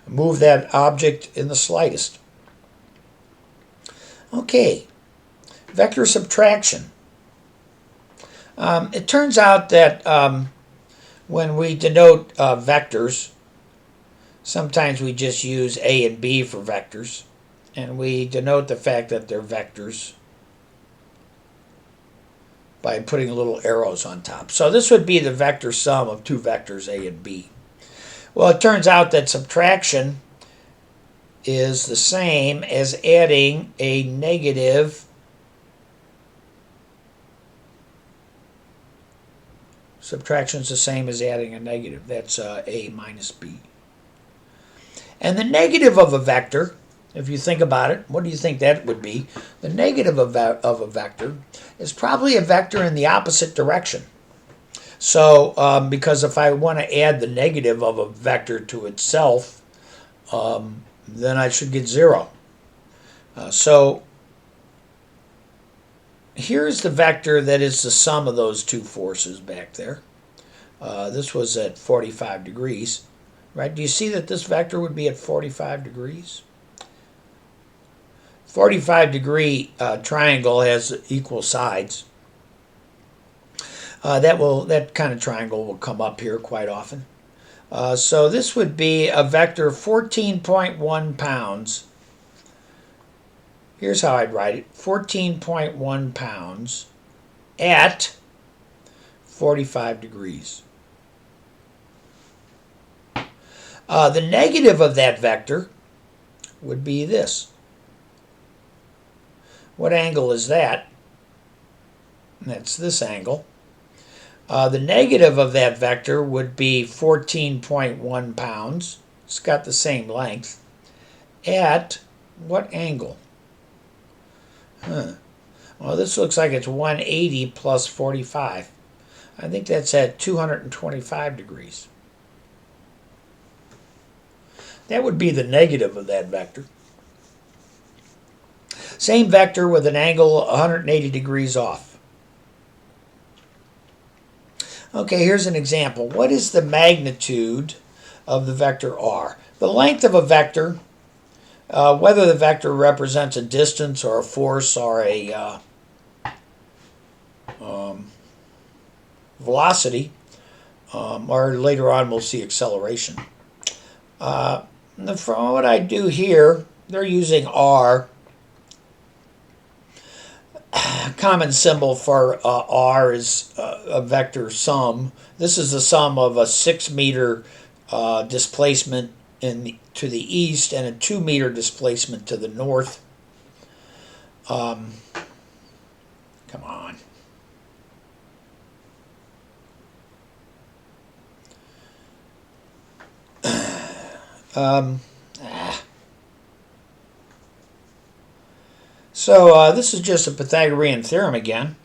A: move that object in the slightest. Okay, vector subtraction. It turns out that when we denote vectors, sometimes we just use A and B for vectors, and we denote the fact that they're vectors by putting little arrows on top. So this would be the vector sum of two vectors A and B. Well, it turns out that subtraction is the same as adding a negative Subtraction is the same as adding a negative. That's a minus b. And the negative of a vector, if you think about it, what do you think that would be? The negative of a vector is probably a vector in the opposite direction. So, because if I want to add the negative of a vector to itself, then I should get 0. So here's the vector that is the sum of those two forces back there. This was at 45 degrees, right? Do you see that this vector would be at 45 degrees? 45-degree triangle has equal sides. That kind of triangle will come up here quite often. So this would be a vector 14.1 pounds. Here's how I'd write it. 14.1 pounds at 45 degrees. The negative of that vector would be this. What angle is that? That's this angle. The negative of that vector would be 14.1 pounds. It's got the same length. At what angle? Well, this looks like it's 180 plus 45. I think that's at 225 degrees. That would be the negative of that vector. Same vector with an angle 180 degrees off. Okay, here's an example. What is the magnitude of the vector r? The length of a vector, whether the vector represents a distance or a force or a velocity, or later on we'll see acceleration. From what I do here, they're using r. Common symbol for r is a vector sum. This is the sum of a 6-meter displacement to the east and a 2-meter displacement to the north. Come on. So this is just a Pythagorean theorem again.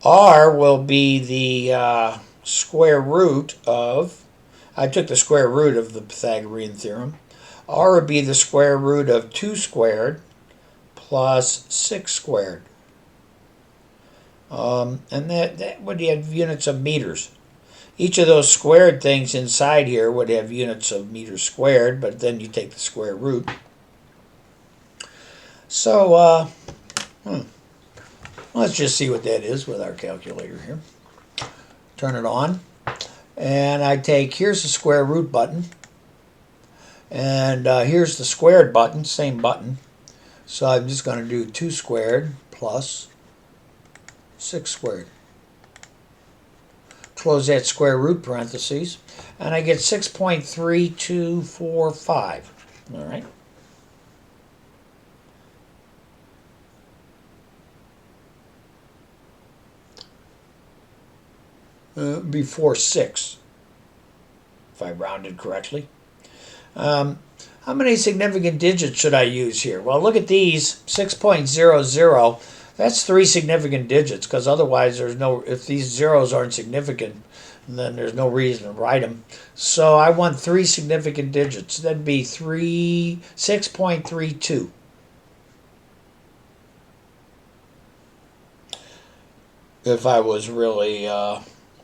A: R will be the square root of, I took the square root of the Pythagorean theorem. R would be the square root of 2 squared plus 6 squared. And that would have units of meters. Each of those squared things inside here would have units of meters squared, but then you take the square root. So, let's just see what that is with our calculator here. Turn it on. And I take, here's the square root button. And here's the squared button, same button. So I'm just going to do 2 squared plus 6 squared. Close that square root parentheses. And I get 6.3245. All right. Before 6, if I rounded correctly. How many significant digits should I use here? Well, look at these, 6.00. That's 3 significant digits, because otherwise there's no, if these zeros aren't significant, then there's no reason to write them. So I want 3 significant digits. That'd be 6.32. If I was really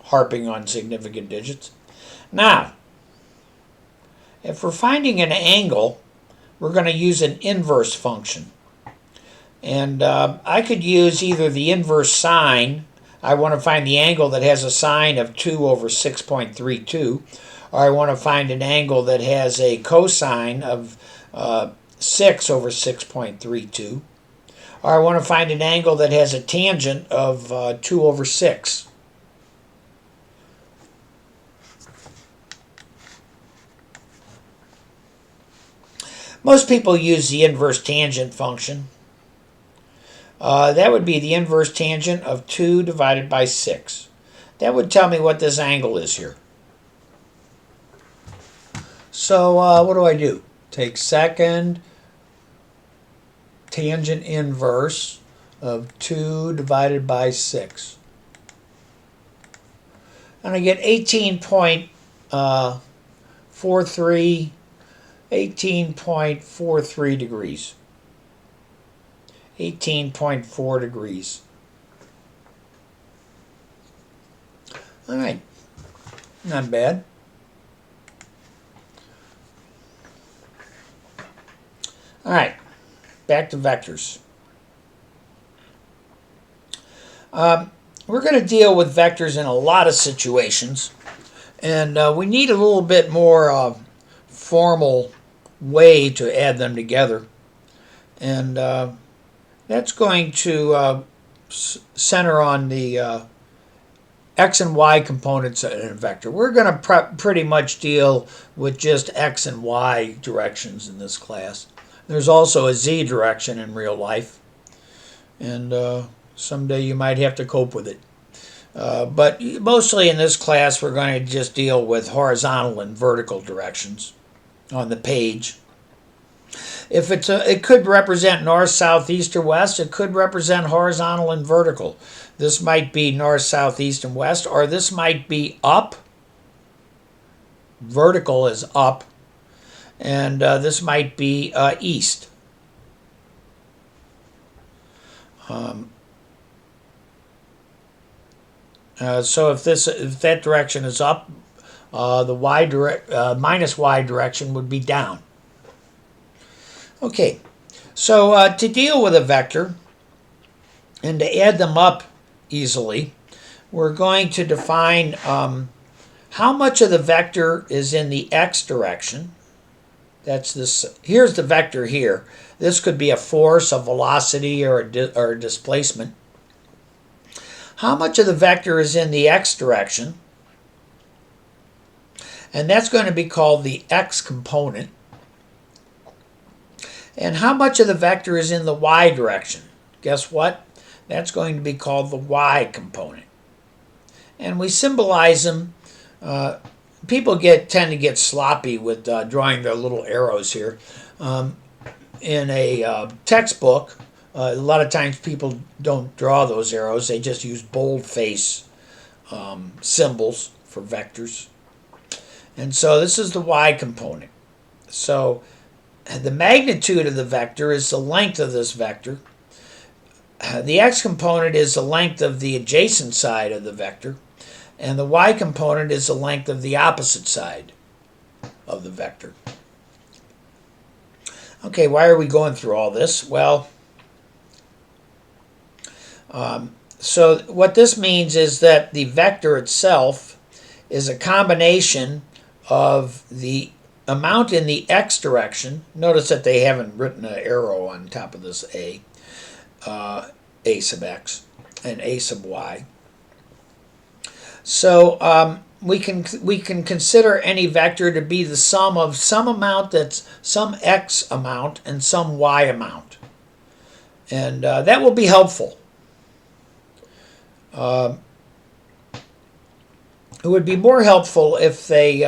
A: harping on significant digits. Now, if we're finding an angle, we're going to use an inverse function. And I could use either the inverse sine. I want to find the angle that has a sine of 2 over 6.32. Or I want to find an angle that has a cosine of 6 over 6.32. Or I want to find an angle that has a tangent of 2 over 6. Most people use the inverse tangent function. That would be the inverse tangent of 2 divided by 6. That would tell me what this angle is here. So what do I do? Take second tangent inverse of 2 divided by 6. And I get 18.43 degrees. 18.4 degrees. All right, not bad. All right, back to vectors. We're going to deal with vectors in a lot of situations, and we need a little bit more formal way to add them together. And that's going to center on the x and y components in a vector. We're going to pretty much deal with just x and y directions in this class. There's also a z direction in real life, and someday you might have to cope with it. But mostly in this class we're going to just deal with horizontal and vertical directions on the page. If it could represent north, south, east, or west. It could represent horizontal and vertical. This might be north, south, east, and west, or this might be up. Vertical is up, and this might be east. So if that direction is up, the minus y direction would be down. Okay, so to deal with a vector and to add them up easily, we're going to define how much of the vector is in the x direction. That's this. Here's the vector here. This could be a force, a velocity, or a displacement. How much of the vector is in the x direction? And that's going to be called the x component. And how much of the vector is in the y direction? Guess what? That's going to be called the y component. And we symbolize them. People tend to get sloppy with drawing their little arrows here. In a textbook, a lot of times people don't draw those arrows. They just use boldface symbols for vectors. And so this is the y component. So the magnitude of the vector is the length of this vector. The x component is the length of the adjacent side of the vector. And the y component is the length of the opposite side of the vector. Okay, why are we going through all this? Well, so what this means is that the vector itself is a combination of the amount in the x direction. Notice that they haven't written an arrow on top of this a sub x and a sub y. So we can consider any vector to be the sum of some amount that's some x amount and some y amount, and that will be helpful. It would be more helpful if they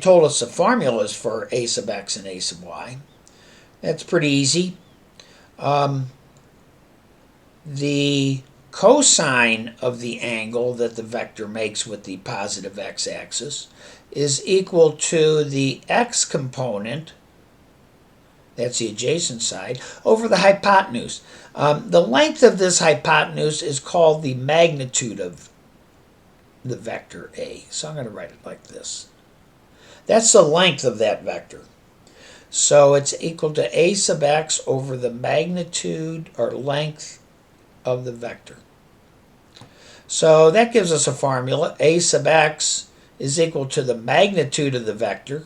A: told us the formulas for a sub x and a sub y. That's pretty easy. The cosine of the angle that the vector makes with the positive x-axis is equal to the x component, that's the adjacent side, over the hypotenuse. The length of this hypotenuse is called the magnitude of the vector A. So I'm going to write it like this. That's the length of that vector. So it's equal to a sub x over the magnitude or length of the vector. So that gives us a formula. A sub x is equal to the magnitude of the vector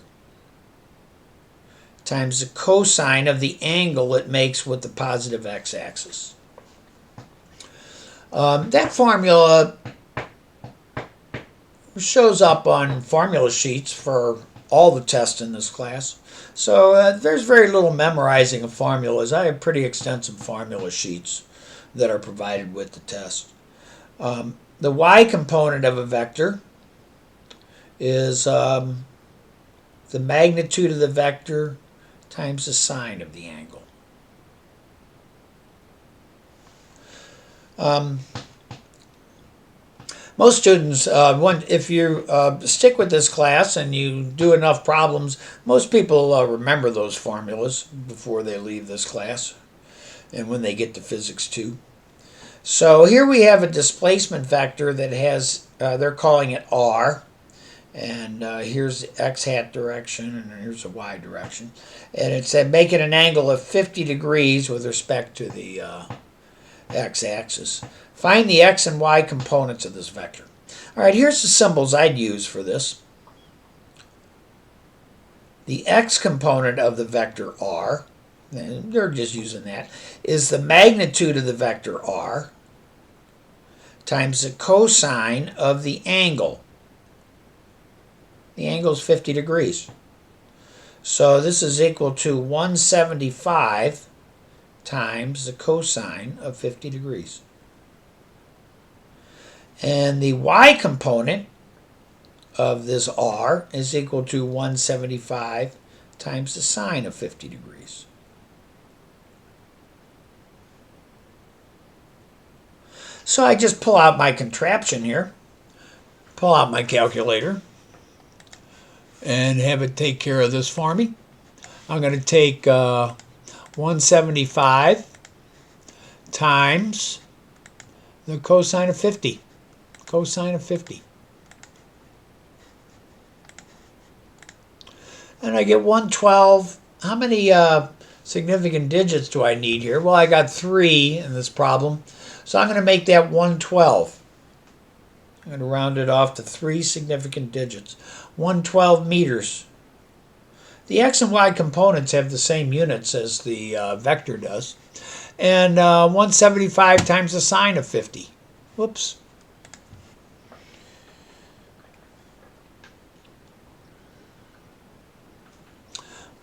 A: times the cosine of the angle it makes with the positive x-axis. That formula shows up on formula sheets for all the tests in this class. So there's very little memorizing of formulas. I have pretty extensive formula sheets that are provided with the test. The y component of a vector is the magnitude of the vector times the sine of the angle. Most students, if you stick with this class and you do enough problems, most people remember those formulas before they leave this class and when they get to Physics 2. So here we have a displacement vector that has, they're calling it r, and here's the x hat direction and here's the y direction. And it's making an angle of 50 degrees with respect to the x-axis. Find the x and y components of this vector. All right, here's the symbols I'd use for this. The x component of the vector r, and they're just using that, is the magnitude of the vector r times the cosine of the angle. The angle is 50 degrees. So this is equal to 175 times the cosine of 50 degrees. And the y component of this r is equal to 175 times the sine of 50 degrees. So I just pull out my contraption here, pull out my calculator, and have it take care of this for me. I'm going to take 175 times the cosine of 50. Cosine of 50. And I get 112. How many significant digits do I need here? Well, I got 3 in this problem. So I'm going to make that 112. I'm going to round it off to 3 significant digits. 112 meters. The x and y components have the same units as the vector does. And 175 times the sine of 50. Whoops.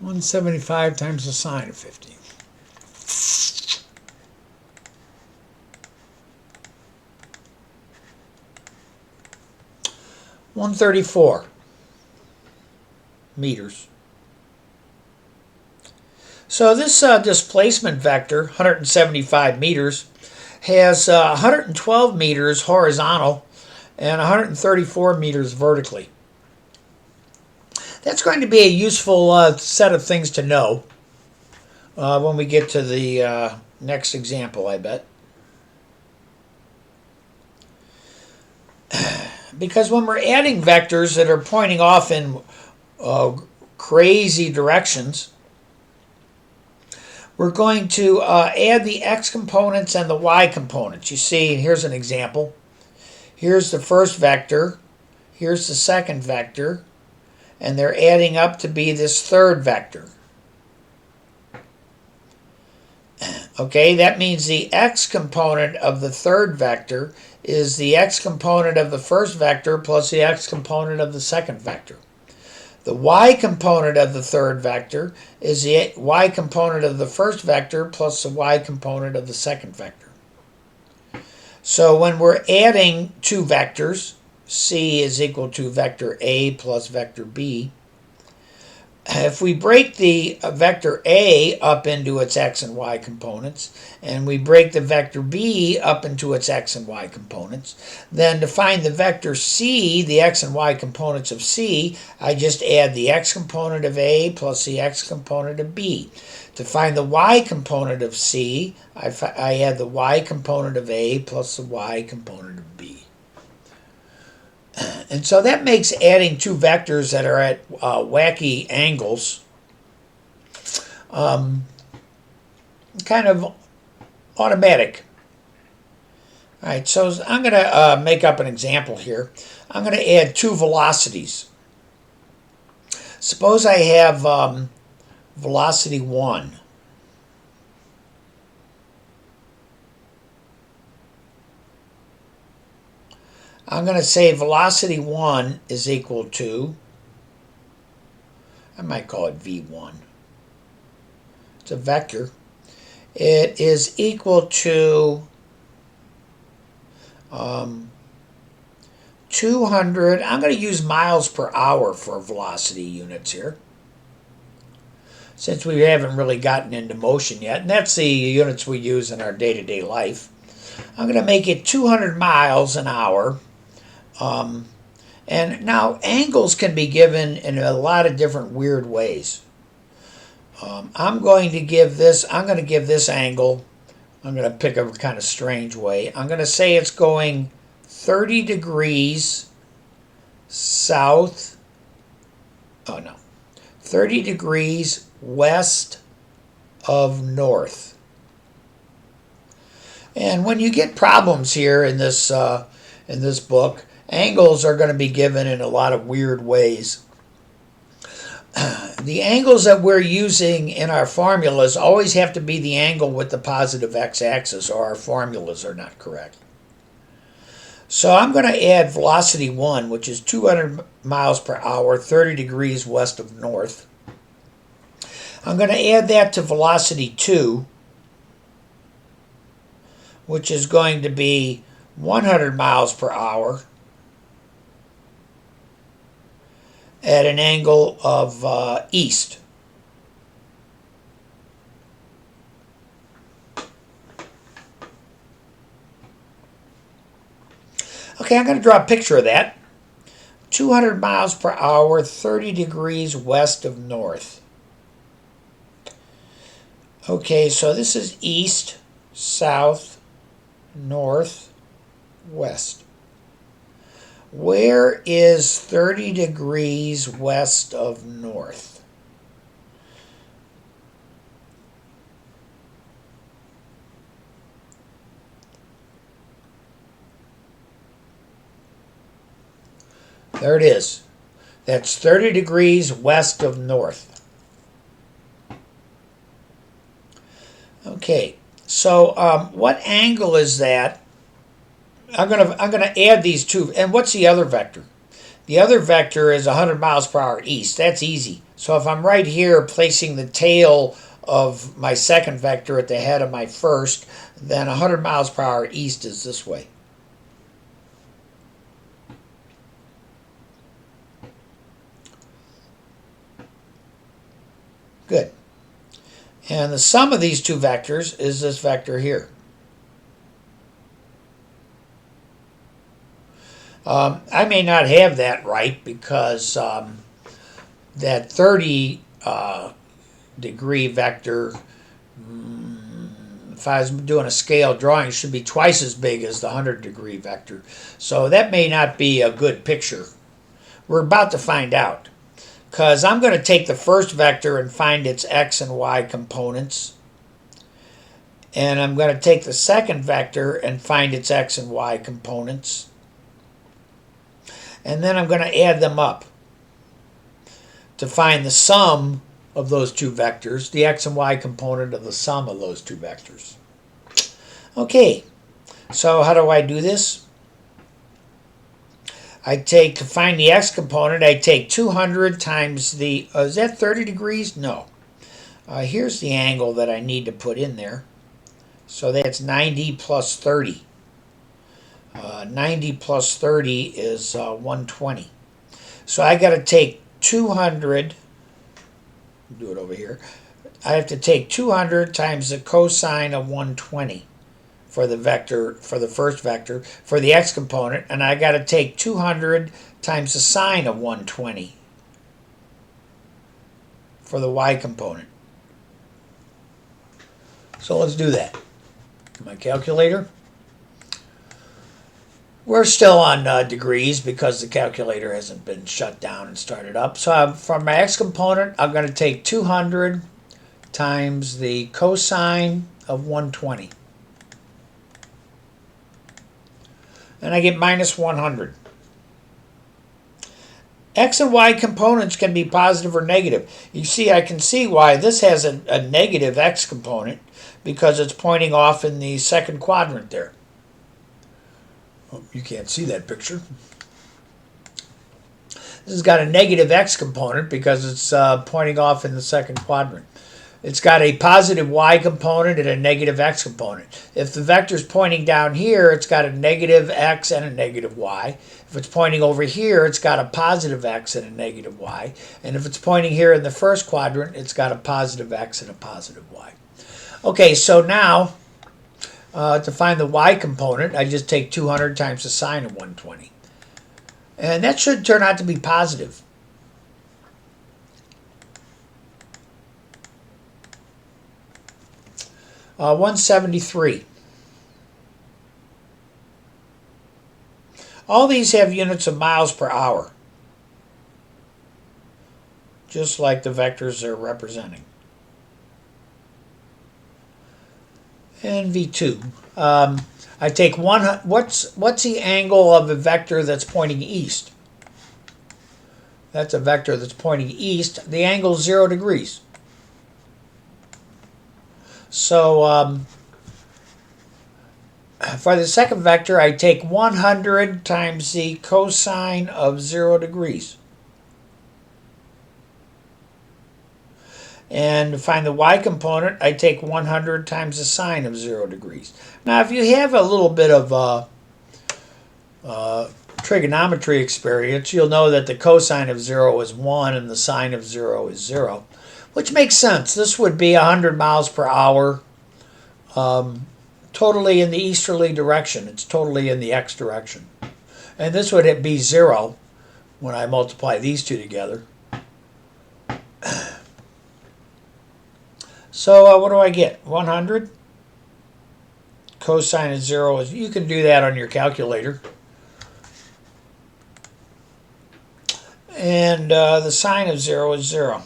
A: $175 times the sine of 50. $134 meters. So this displacement vector, 175 meters, has 112 meters horizontal and 134 meters vertically. That's going to be a useful set of things to know when we get to the next example, I bet. Because when we're adding vectors that are pointing off in crazy directions, we're going to add the x components and the y components. You see, here's an example. Here's the first vector. Here's the second vector. And they're adding up to be this third vector. Okay, that means the x component of the third vector is the x component of the first vector plus the x component of the second vector. The y component of the third vector is the y component of the first vector plus the y component of the second vector. So when we're adding two vectors, c is equal to vector a plus vector b, if we break the vector A up into its x and y components, and we break the vector B up into its x and y components, then to find the vector C, the x and y components of C, I just add the x component of A plus the x component of B. To find the y component of C, I add the y component of A plus the y component of B. And so that makes adding two vectors that are at wacky angles kind of automatic. All right, so I'm going to make up an example here. I'm going to add two velocities. Suppose I have velocity 1. I'm going to say velocity 1 is equal to I might call it V1. It's a vector. It is equal to 200. I'm going to use miles per hour for velocity units here, since we haven't really gotten into motion yet, and that's the units we use in our day-to-day life. I'm going to make it 200 miles an hour. And now angles can be given in a lot of different weird ways. I'm going to give this angle, I'm going to pick a kind of strange way. I'm going to say it's going 30 degrees south, 30 degrees west of north. And when you get problems here in this book, angles are going to be given in a lot of weird ways. The angles that we're using in our formulas always have to be the angle with the positive x-axis, or our formulas are not correct. So I'm going to add velocity 1, which is 200 miles per hour, 30 degrees west of north. I'm going to add that to velocity 2, which is going to be 100 miles per hour at an angle of east. Okay, I'm going to draw a picture of that. 200 miles per hour, 30 degrees west of north. Okay, so this is east, south, north, west. Where is 30 degrees west of north? There it is. That's 30 degrees west of north. Okay, so what angle is that? I'm gonna add these two. And what's the other vector? The other vector is 100 miles per hour east. That's easy. So if I'm right here placing the tail of my second vector at the head of my first, then 100 miles per hour east is this way. Good. And the sum of these two vectors is this vector here. I may not have that right because that 30 degree vector, if I was doing a scale drawing, should be twice as big as the 100 degree vector. So that may not be a good picture. We're about to find out, because I'm going to take the first vector and find its x and y components. And I'm going to take the second vector and find its x and y components. And then I'm going to add them up to find the sum of those two vectors, the x and y component of the sum of those two vectors. Okay, so how do I do this? To find the x component, I take 200 times the, is that 30 degrees? No. Here's the angle that I need to put in there. So that's 90 plus 30. 90 plus 30 is 120. So I got to take 200, do it over here. I have to take 200 times the cosine of 120 for the vector, for the first vector, for the x component, and I got to take 200 times the sine of 120 for the y component. So let's do that. My calculator. We're still on degrees because the calculator hasn't been shut down and started up. So for my x component, I'm going to take 200 times the cosine of 120. And I get minus 100. X and y components can be positive or negative. You see, I can see why this has a negative x component, because it's pointing off in the second quadrant there. You can't see that picture. This has got a negative x component because it's pointing off in the second quadrant. It's got a positive y component and a negative x component. If the vector is pointing down here, it's got a negative x and a negative y. If it's pointing over here, it's got a positive x and a negative y. And if it's pointing here in the first quadrant, it's got a positive x and a positive y. Okay, so now to find the y component, I just take 200 times the sine of 120. And that should turn out to be positive. Uh, 173. All these have units of miles per hour, just like the vectors they're representing. And V2. I take what's the angle of a vector that's pointing east? That's a vector that's pointing east. The angle is 0 degrees. So for the second vector, I take 100 times the cosine of 0 degrees. And to find the y component, I take 100 times the sine of 0 degrees. Now, if you have a little bit of trigonometry experience, you'll know that the cosine of 0 is 1 and the sine of 0 is 0, which makes sense. This would be 100 miles per hour, totally in the easterly direction. It's totally in the x direction. And this would be 0 when I multiply these two together. So what do I get? 100. Cosine of 0 is, you can do that on your calculator. And the sine of 0 is 0.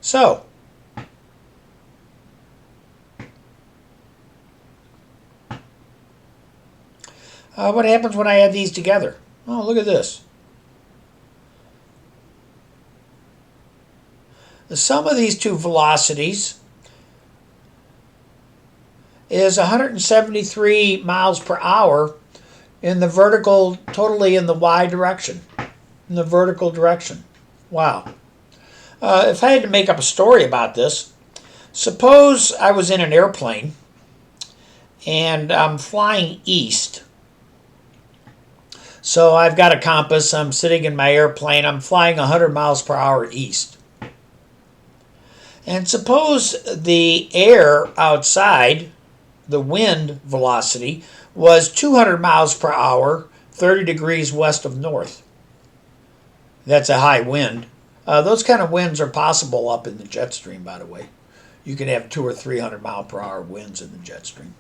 A: So, what happens when I add these together? Oh, look at this. The sum of these two velocities is 173 miles per hour in the vertical, totally in the y direction, in the vertical direction. Wow. If I had to make up a story about this, suppose I was in an airplane and I'm flying east. So I've got a compass, I'm sitting in my airplane, I'm flying 100 miles per hour east. And suppose the air outside, the wind velocity, was 200 miles per hour, 30 degrees west of north. That's a high wind. Those kind of winds are possible up in the jet stream, by the way. You can have 200 or 300 mile per hour winds in the jet stream.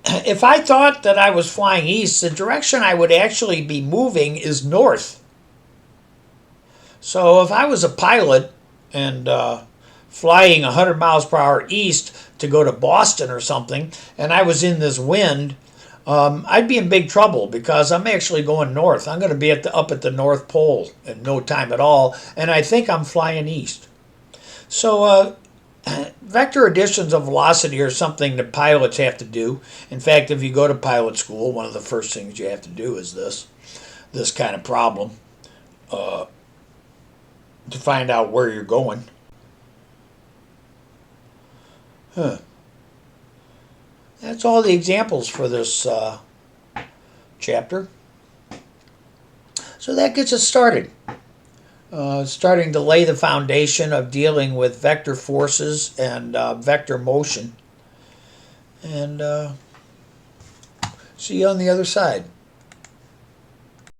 A: If I thought that I was flying east, the direction I would actually be moving is north. So if I was a pilot and flying 100 miles per hour east to go to Boston or something, and I was in this wind, I'd be in big trouble because I'm actually going north. I'm going to be up at the North Pole in no time at all, and I think I'm flying east. So vector additions of velocity are something that pilots have to do. In fact, if you go to pilot school, one of the first things you have to do is this kind of problem. To find out where you're going. That's all the examples for this chapter. So that gets us started. Starting to lay the foundation of dealing with vector forces and vector motion. And see you on the other side.